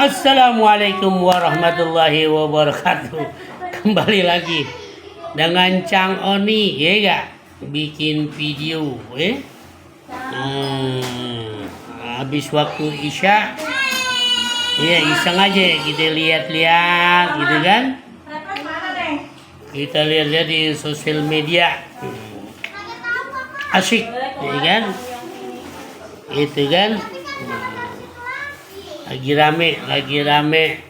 Assalamualaikum warahmatullahi wabarakatuh. Kembali lagi dengan Cang Oni, ya gak? Bikin video, habis waktu Isya, ya iseng aja kita lihat-lihat, gitu kan? Kita lihat-lihat di sosial media, asik, ya kan? Itu kan? Lagi rame,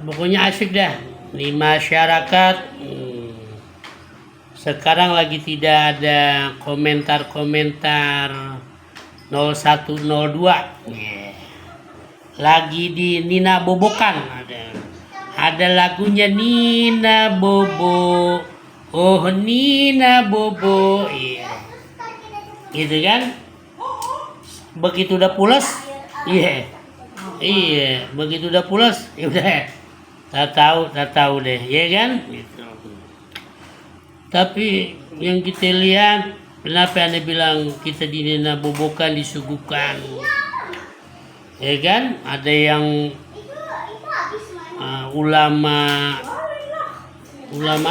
pokoknya asik dah. Di masyarakat sekarang lagi tidak ada komentar 0102, lagi di Nina Bobokan, ada lagunya Nina Bobo, oh Nina Bobo, gitu kan. Begitu udah pulas, begitu udah pulas, ya udah, tak tahu deh, ya kan? Gitu. Tapi yang kita lihat, kenapa Anda bilang kita di Nina Bobokan disuguhkan, ya kan? Ada yang ulama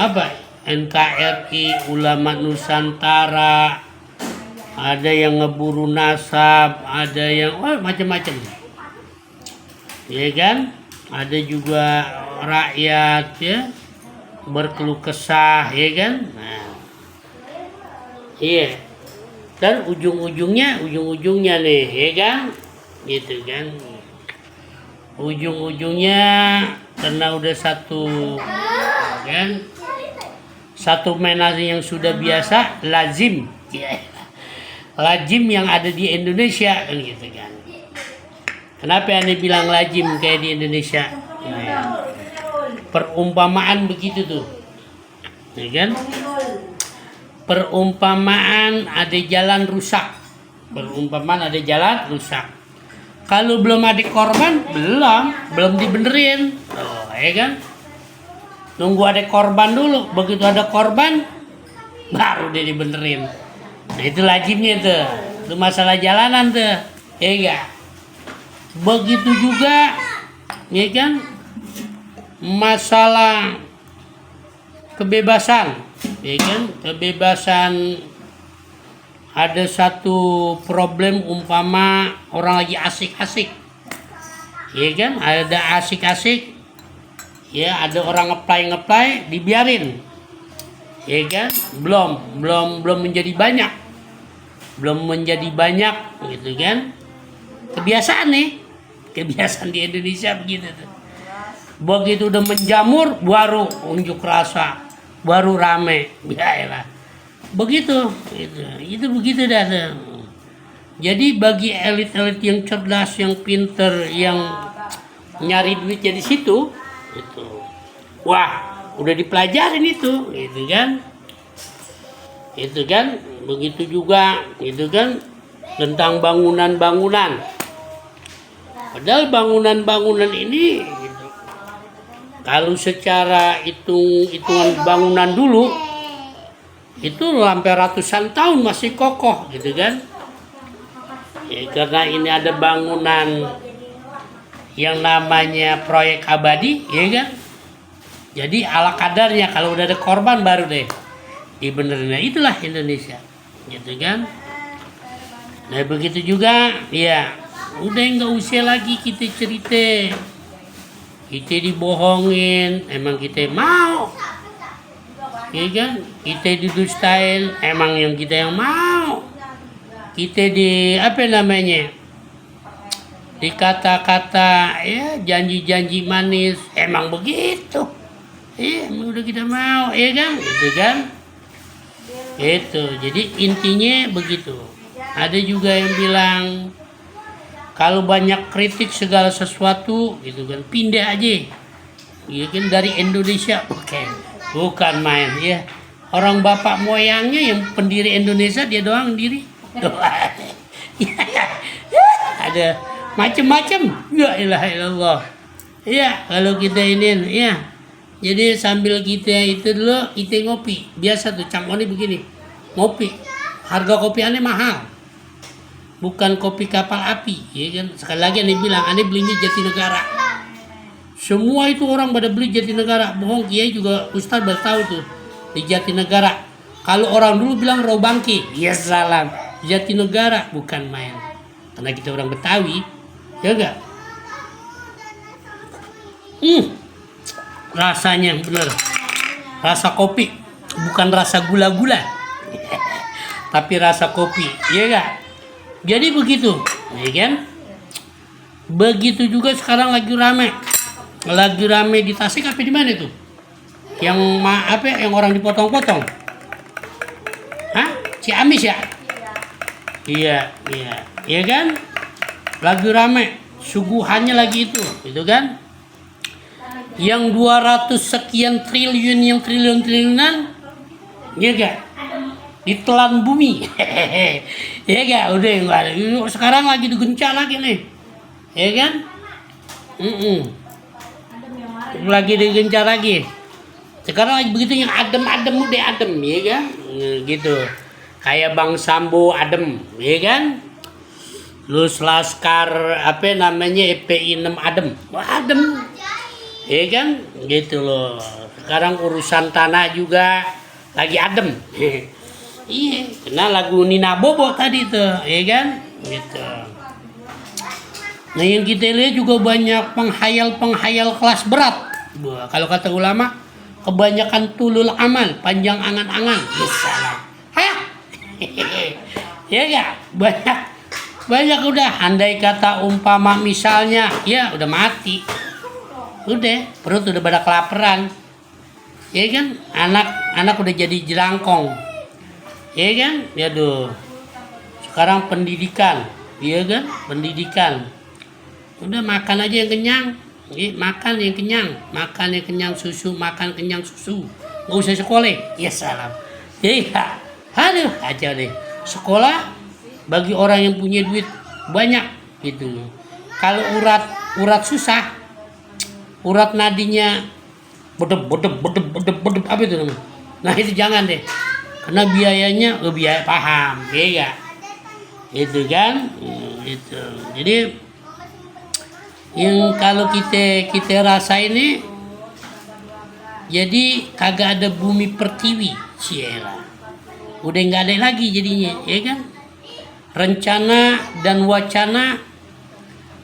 apa? NKRI, ulama Nusantara. Ada yang ngeburu nasab, ada yang macam-macam, ya kan? Ada juga rakyat ya berkeluh kesah, ya kan? Nah, iya. Dan ujung-ujungnya nih, ya kan? Gitu kan? Ujung-ujungnya karena udah satu, kan? Satu menasi yang sudah biasa, lazim, lazim yang ada di Indonesia, kan gitu kan. Kenapa Anda bilang lazim kayak di Indonesia? Nah, perumpamaan begitu tuh, ya kan? Perumpamaan ada jalan rusak. Kalau belum ada korban, belum dibenerin, ya kan? Nunggu ada korban dulu. Begitu ada korban, baru dia dibenerin. Nah, itu lazimnya tuh. Itu masalah jalanan tuh, ya enggak? Begitu juga, ya kan? Masalah kebebasan, ya kan? Kebebasan, ada satu problem umpama orang lagi asik-asik, ya kan? Ada asik-asik, ya ada orang ngeplay dibiarin, ya kan? Belum menjadi banyak, gitu kan? Kebiasaan di Indonesia begitu tuh. Begitu udah menjamur, baru unjuk rasa, baru rame, ya begitu, itu begitu dah tuh. Jadi bagi elit-elit yang cerdas, yang pinter, yang nyari duit jadi situ, itu, wah udah dipelajarin itu, gitu kan? Itu kan, begitu juga, itu kan tentang bangunan. Padahal bangunan ini, gitu, kalau secara hitungan bangunan dulu itu sampai ratusan tahun masih kokoh, gitu kan? Ya, karena ini ada bangunan yang namanya proyek abadi, ya kan? Jadi ala kadarnya, kalau udah ada korban baru deh dibenerin. Itulah Indonesia, gitu kan? Nah begitu juga, ya udah nggak usah lagi kita cerita, kita dibohongin, emang kita mau, ya kan? Kita didustain, emang yang kita yang mau. Kita dikata-kata, ya janji-janji manis, emang begitu, emang udah kita mau, ya kan? Gitu kan? Itu, jadi intinya begitu. Ada juga yang bilang kalau banyak kritik segala sesuatu, gitu kan, pindah aja, ya kan, dari Indonesia. Bukan main, ya. Orang bapak moyangnya yang pendiri Indonesia, dia doang diri. Ada macam-macam. Ya ilaha illallah. Ya kalau kita ini, ya. Jadi sambil kita itu dulu, kita ngopi. Biasa tuh Cang Oni begini, ngopi. Harga kopi aneh mahal. bukan kopi kapal api, ya kan? Sekali lagi aneh bilang, aneh belinya Jatinegara. Semua itu orang pada beli Jatinegara, bohong. Kiai juga Ustadz baru tahu tuh di Jatinegara. Kalau orang dulu bilang Rawabangki, ya salam. Jatinegara bukan main. Karena kita orang Betawi, ya enggak? Rasanya bener, rasa kopi, bukan rasa gula-gula, tapi rasa kopi, ya enggak? Jadi begitu, ya kan? Begitu juga sekarang lagi rame di Tasik apa di mana itu? Yang yang orang dipotong-potong? Hah? Ciamis ya? Iya, iya kan? Lagi rame, suguhannya lagi itu kan? Yang 200 sekian triliun, yang triliunan, iya gak? Ditelan bumi. Ya gak? Udah enggak ada. Sekarang lagi digencet lagi nih. Ya kan? Lagi digencet lagi. Sekarang lagi begitu yang adem udah adem, ya kan? Gitu. Kayak Bang Sambo adem, ya kan? Lus Laskar EPI 6 adem. Wah, adem. Ya kan? Gitu loh. Sekarang urusan tanah juga lagi adem. Iya, kena lagu Nina Bobo tadi tuh, ya kan? Gitu. Nah, yang kita lihat juga banyak penghayal kelas berat. Kalau kata ulama, kebanyakan tulul amal, panjang angan-angan. Salam. Hah? Ya enggak? Banyak udah. Andai kata umpama misalnya, ya udah mati. Udah, perut udah pada kelaparan. Ya kan? Anak udah jadi jelangkong. Ya kan? Ya tuh. Sekarang pendidikan, iya kan? Pendidikan. Udah makan aja yang kenyang. Makan yang kenyang susu, makan kenyang susu. Nggak usah sekolah. Ya salam. Ya, aduh, aja deh. Sekolah bagi orang yang punya duit banyak gitu. Kalau urat susah, urat nadinya bedep apa itu namanya? Nah itu jangan deh, karena biayanya biaya paham, ya itu kan, itu. Jadi yang kalau kita rasa ini, jadi kagak ada bumi pertiwi, ciela, udah nggak ada lagi jadinya, ya kan? Rencana dan wacana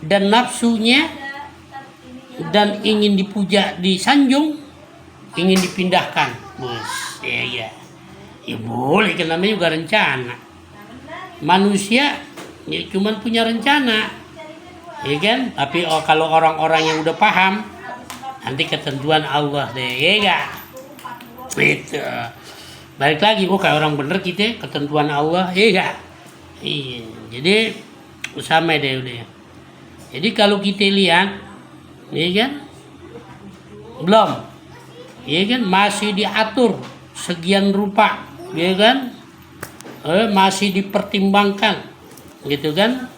dan nafsunya dan ingin dipuja, disanjung, ingin dipindahkan, bos, ya boleh, kan namanya juga rencana. Manusia ya cuman punya rencana, ya kan? Tapi kalau orang-orang yang udah paham, nanti ketentuan Allah deh, ya gak? Itu balik lagi, kayak orang bener kita, ketentuan Allah, ya gak? Iya, jadi sama deh udah. Jadi kalau kita lihat, ya kan, belum, ya kan, masih diatur sekian rupa, ya kan, masih dipertimbangkan, gitu kan,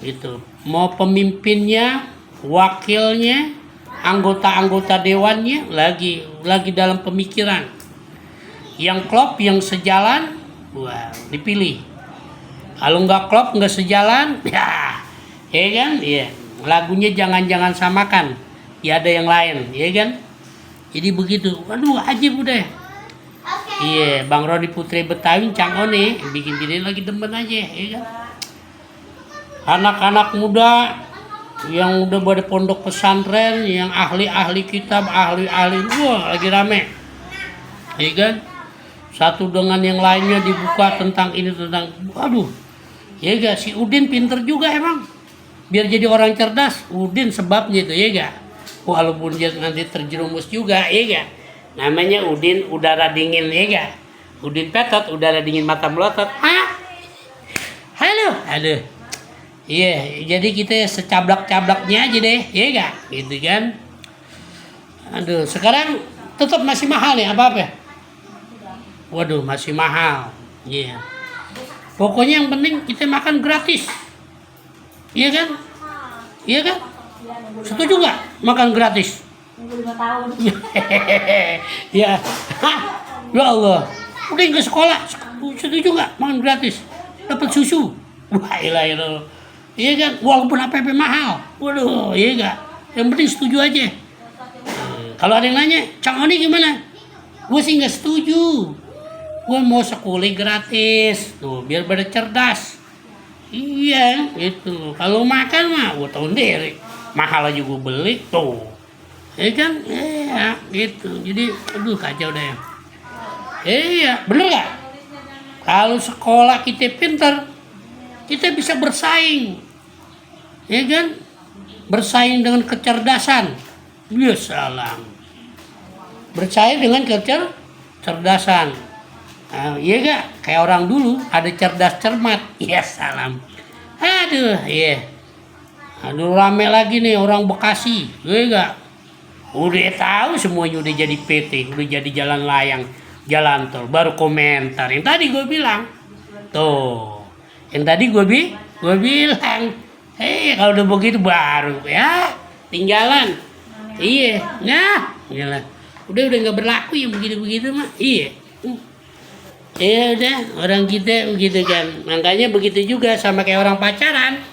gitu. Mau pemimpinnya, wakilnya, anggota dewannya lagi dalam pemikiran. Yang klop, yang sejalan, wah, dipilih. Kalau nggak klop, nggak sejalan, ya kan, iya. Lagunya jangan samakan, ya ada yang lain, ya kan? Jadi begitu. Waduh, ajib udah. Iya, Bang Rodi Putri Betawi Cangone bikin video lagi demen aja, ya kan? Anak-anak muda yang udah pada pondok pesantren, yang ahli kitab, ahli, wah lagi rame, ya kan? Satu dengan yang lainnya dibuka tentang ini, tentang, waduh, ya gak? Si Udin pinter juga emang. Biar jadi orang cerdas, Udin sebabnya itu, ya gak? Walaupun dia nanti terjerumus juga, ya gak? Namanya Udin udara dingin, ya gak? Udin Petot, udara dingin mata melotot. Hah? Halo, aduh. Iya, jadi kita secablak-cablaknya aja deh, ya gak? Gitu kan? Aduh, sekarang tetap masih mahal nih, apa-apa? Waduh, masih mahal. Iya. Pokoknya yang penting kita makan gratis. Iya kan? Iya kan? Setuju nggak makan gratis? 5 tahun. Ya. Ya Allah. Udah nggak sekolah. Setuju nggak makan gratis? Dapat susu. Wah, ilah ilah. Iya kan, walaupun APP mahal. Waduh, iya gak? Yang penting setuju aja. Kalau ada yang nanya, Cang Oni gimana? Gue sih nggak setuju. Gue mau sekolah gratis, tuh biar pada cerdas. Iya, itu. Kalau makan mah, gue tahu sendiri. Mahal aja gue beli, tuh. Iya kan? Iya, gitu. Jadi, aduh kacau deh. Iya, bener gak? Kalau sekolah kita pintar, kita bisa bersaing. Ya kan? Bersaing dengan kecerdasan. Ya salam. Bersaing dengan kecerdasan. Nah, iya gak? Kayak orang dulu ada cerdas cermat. Ya salam. Aduh, iya. Aduh rame lagi nih orang Bekasi. Iya gak? Udah tahu semuanya udah jadi PT, udah jadi jalan layang, jalan tol. Baru komentar. Yang tadi gue bilang. Tuh. Yang tadi gue bilang. Kalau udah begitu baru ya tinggalan. Iya. Nah, iyalah. Udah nggak berlaku yang begitu-begitu mah. Iya. Ya udah, orang kita begitu kan. Makanya begitu juga sama kayak orang pacaran.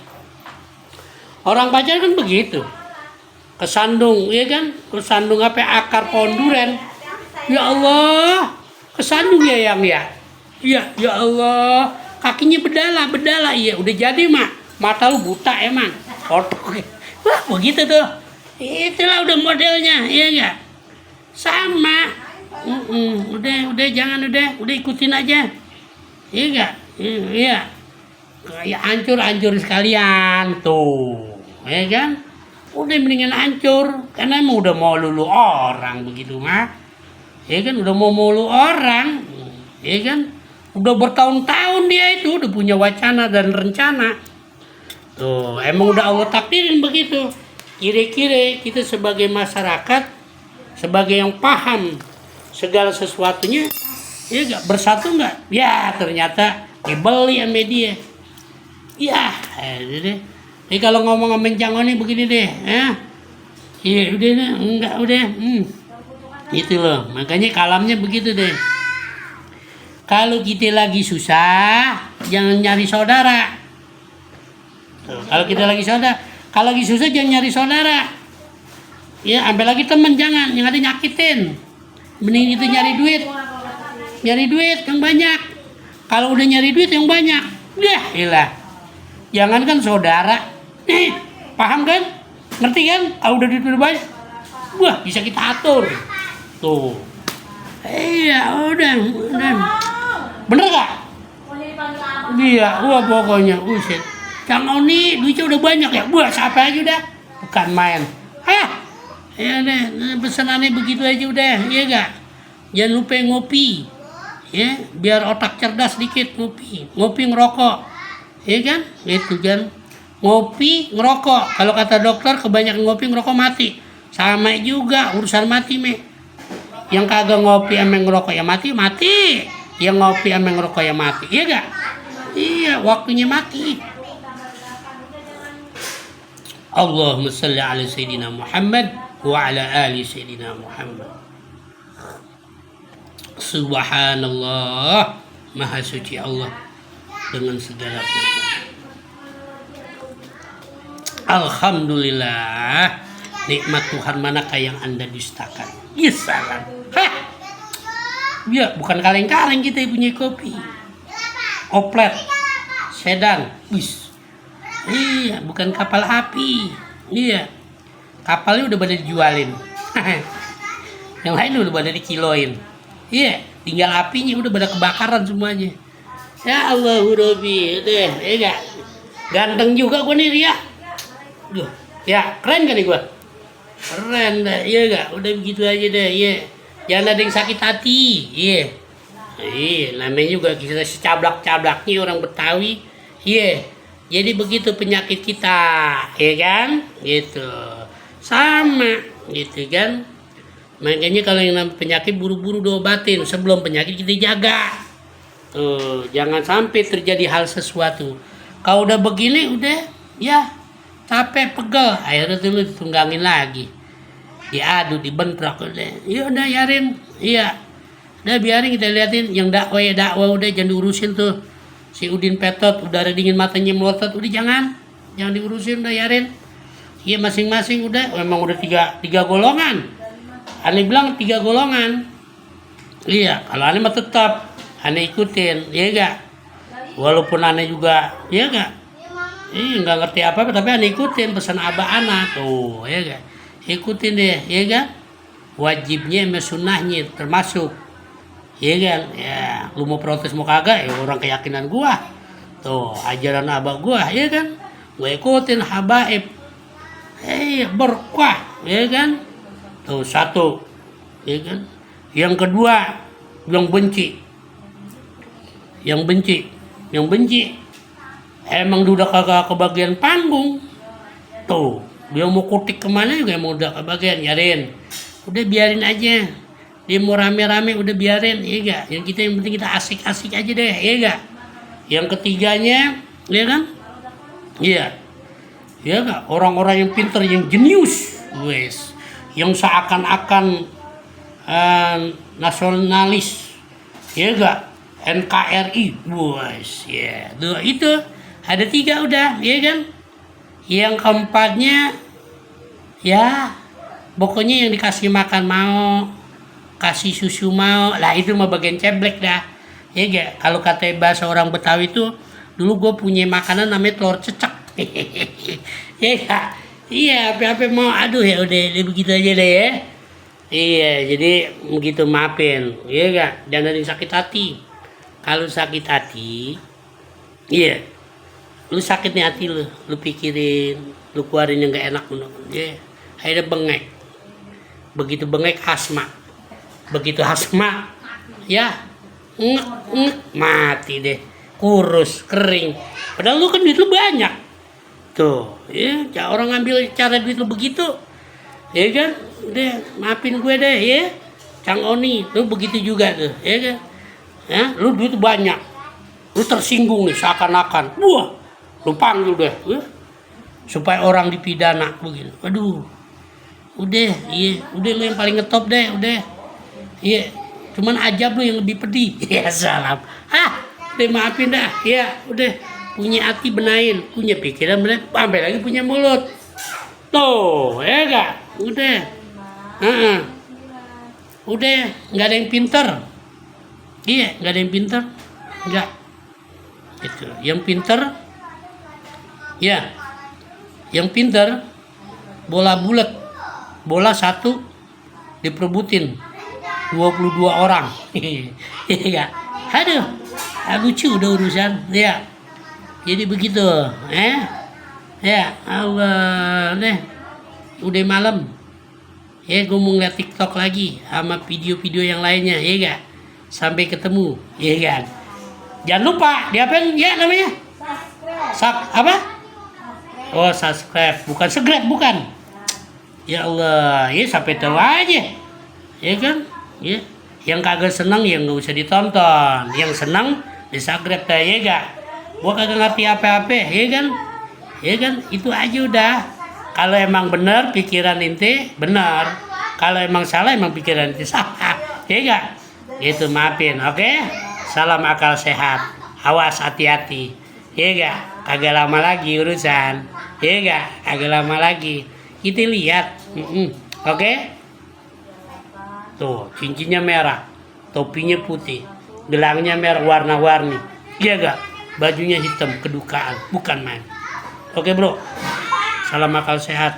Orang pacaran kan begitu. Kesandung, ya kan? Kesandung apa akar pohon duren. Ya Allah, kesandung ya yang ya. Iya, ya Allah. Kakinya bedala. Iya, udah jadi mak. Mata lu buta emang. Otak. Wah, begitu tuh. Itulah udah modelnya, iya enggak? Sama. Udah jangan udah ikutin aja. Iya enggak? Iya. Kayak hancur sekalian tuh. Ya kan? Udah mendingan hancur karena emang udah mau lulu orang begitu mah. Ya kan udah mau lu orang. Ya kan? Udah bertahun-tahun dia itu udah punya wacana dan rencana. Tuh, emang udah Allah takdirin begitu. Kira-kira kita sebagai masyarakat, sebagai yang paham segala sesuatunya, ya gak bersatu nggak? Ya ternyata dibeli sama dia. Ya, deh. Jadi kalau ngomong sama Cang Oni begini deh, ya. Iya udah deh, enggak udah. Itu loh, makanya kalamnya begitu deh. Kalau kita lagi susah, jangan nyari saudara. Kalau kita lagi kalau lagi susah jangan nyari saudara. Ya, ambil lagi temen jangan, yang ada nyakitin. Mending itu nyari duit yang banyak. Kalau udah nyari duit yang banyak, ilah. Jangan kan saudara. Paham kan? Ngerti kan? Kalau udah duit banyak, wah bisa kita atur. Tuh. Iya, udah. Bener gak? Iya, wah pokoknya, uset. Cang Oni duitnya udah banyak ya, buat siapa aja udah, bukan main. Ya deh, pesanannya begitu aja udah, ya gak? Jangan lupa ngopi, ya, biar otak cerdas dikit ngopi ngerokok, ya kan? Itu kan, ngopi ngerokok. Kalau kata dokter kebanyakan ngopi ngerokok mati, sama juga urusan mati meh. Yang kagak ngopi emang ngerokok ya mati, yang ngopi emang ngerokok ya mati, iya gak? Iya, waktunya mati. Allahumma salli ala Sayyidina Muhammad wa ala ali Sayyidina Muhammad. Subhanallah, Maha Suci Allah dengan segala firman. Alhamdulillah, nikmat Tuhan manakah yang Anda dustakan? Ya salam. Ya, bukan kaleng-kaleng kita punya kopi. Oplet, sedan, bis. Iya, bukan kapal api. Iya, kapalnya udah pada dijualin. Yang lain udah pada dikiloin. Iya, tinggal apinya udah pada kebakaran semuanya. Ya Allah, Rabbi, deh, iya gak? Ganteng juga gue nih Ria. Duh, ya keren kan nih gue? Keren dah, iya gak? Udah begitu aja deh, iya. Jangan ada yang sakit hati, iya. Iya, namanya juga kita secablak-cablaknya orang Betawi, iya. Jadi begitu penyakit kita, ya kan? Gitu. Sama, gitu kan? Makanya kalau yang namanya penyakit buru-buru diobatin sebelum penyakit kita jaga. Tuh, jangan sampai terjadi hal sesuatu. Kalau udah begini udah ya capek pegel, akhirnya tuh lu ditunggangin lagi. Diadu, dibentrok udah. Ya udah biarin. Iya. Udah biarin kita liatin yang dakwah udah jangan diurusin tuh. Si Udin Petot, udara dingin matanya melotot, udah jangan diurusin, udah Yarin. Iya masing-masing udah, memang udah tiga golongan. Ane bilang 3 golongan. Iya, kalau Ane mah tetap Ane ikutin, iya gak? Walaupun Ane juga, iya gak? Iya nggak ngerti apa-apa, tapi Ane ikutin pesan abah Ana tuh, iya gak? Ikutin deh, iya gak? Wajibnya sama sunnahnya termasuk, iya kan? Ya, lu mau protes mau kagak, ya orang keyakinan gua. Tuh, ajaran abah gua, iya kan? Gua ikutin habaib. Berkah, ya kan? Tuh satu, ya kan? Yang kedua, yang benci. Emang udah kagak kebagian panggung. Tuh, dia mau kutik kemana juga emang udah kebagian, Yarin. Udah biarin aja. Dia mau rame-rame udah biarin, iya gak? Yang kita yang penting kita asik-asik aja deh, iya gak? Yang ketiganya, ya kan? Iya. Ya gak? Orang-orang yang pinter, yang jenius, wes, yang seakan-akan nasionalis, ya gak? NKRI, wes, ya, tuh itu ada 3 udah, ya kan? Yang keempatnya, ya, pokoknya yang dikasih makan mau, kasih susu mau, lah itu mah bagian ceblek dah, ya gak? Kalau kata bahasa orang Betawi itu, dulu gue punya makanan namanya telur cecek. Ya gak? Iya, apa-apa mau, aduh ya udah begitu aja deh ya. Iya, jadi begitu, maafin, iya gak? Jangan ada yang sakit hati. Kalau sakit hati, iya, lu sakit nih hati lu pikirin, lu keluarin yang gak enak, ya, akhirnya bengek. Begitu bengek asma, ya, mati deh, kurus, kering. Padahal lu kan duit lu banyak. Tuh, ya orang ngambil cara duit lu begitu, ya kan? Udah, maafin gue deh, ya. Cang Oni, lu begitu juga tuh, ya kan? Ya, lu duit banyak, lu tersinggung nih seakan-akan, wah, lu panggil deh, ya. Supaya orang dipidana begini. Aduh, udah, iya, udah lu yang paling ngetop deh, udah, iya. Cuman ajab lu yang lebih pedih, ya salam. Udah maafin dah, ya, udah. Punya hati benain, punya pikiran benain, sampai lagi punya mulut. Tuh, ya gak? Udah. Udah, nggak ada yang pinter. Iya, nggak ada yang pinter. Nggak. Gitu. Yang pinter, ya. Yang pinter, bola bulat. Bola 1 diperebutin 22 orang. Iya gak? Aduh, lucu udah urusan. Ya. Jadi begitu, ya Allah, deh, udah malam, ya gue mau ngeliat TikTok lagi sama video-video yang lainnya, ya gak? Sampai ketemu, ya kan? Jangan lupa diapain ya namanya? Apa? Oh subscribe, bukan segrab, bukan? Ya Allah, ya sampai tahu aja, ya kan? Ya, yang kagak senang yang nggak usah ditonton, yang senang di subscribe dah, ya gak? Gua kagak ngerti apa-apa, ya kan? Ya kan? Itu aja udah. Kalau emang benar pikiran inti benar. Kalau emang salah emang pikiran inti salah. Ya gak? Gitu, maafin, oke? Salam akal sehat. Awas hati-hati. Ya gak? Kagak lama lagi urusan. Ya gak? Kagak lama lagi. Kita lihat. Oke? Tuh, cincinnya merah. Topinya putih. Gelangnya merah warna-warni. Iya gak? Bajunya hitam, kedukaan, bukan main. Oke bro, salam akal sehat.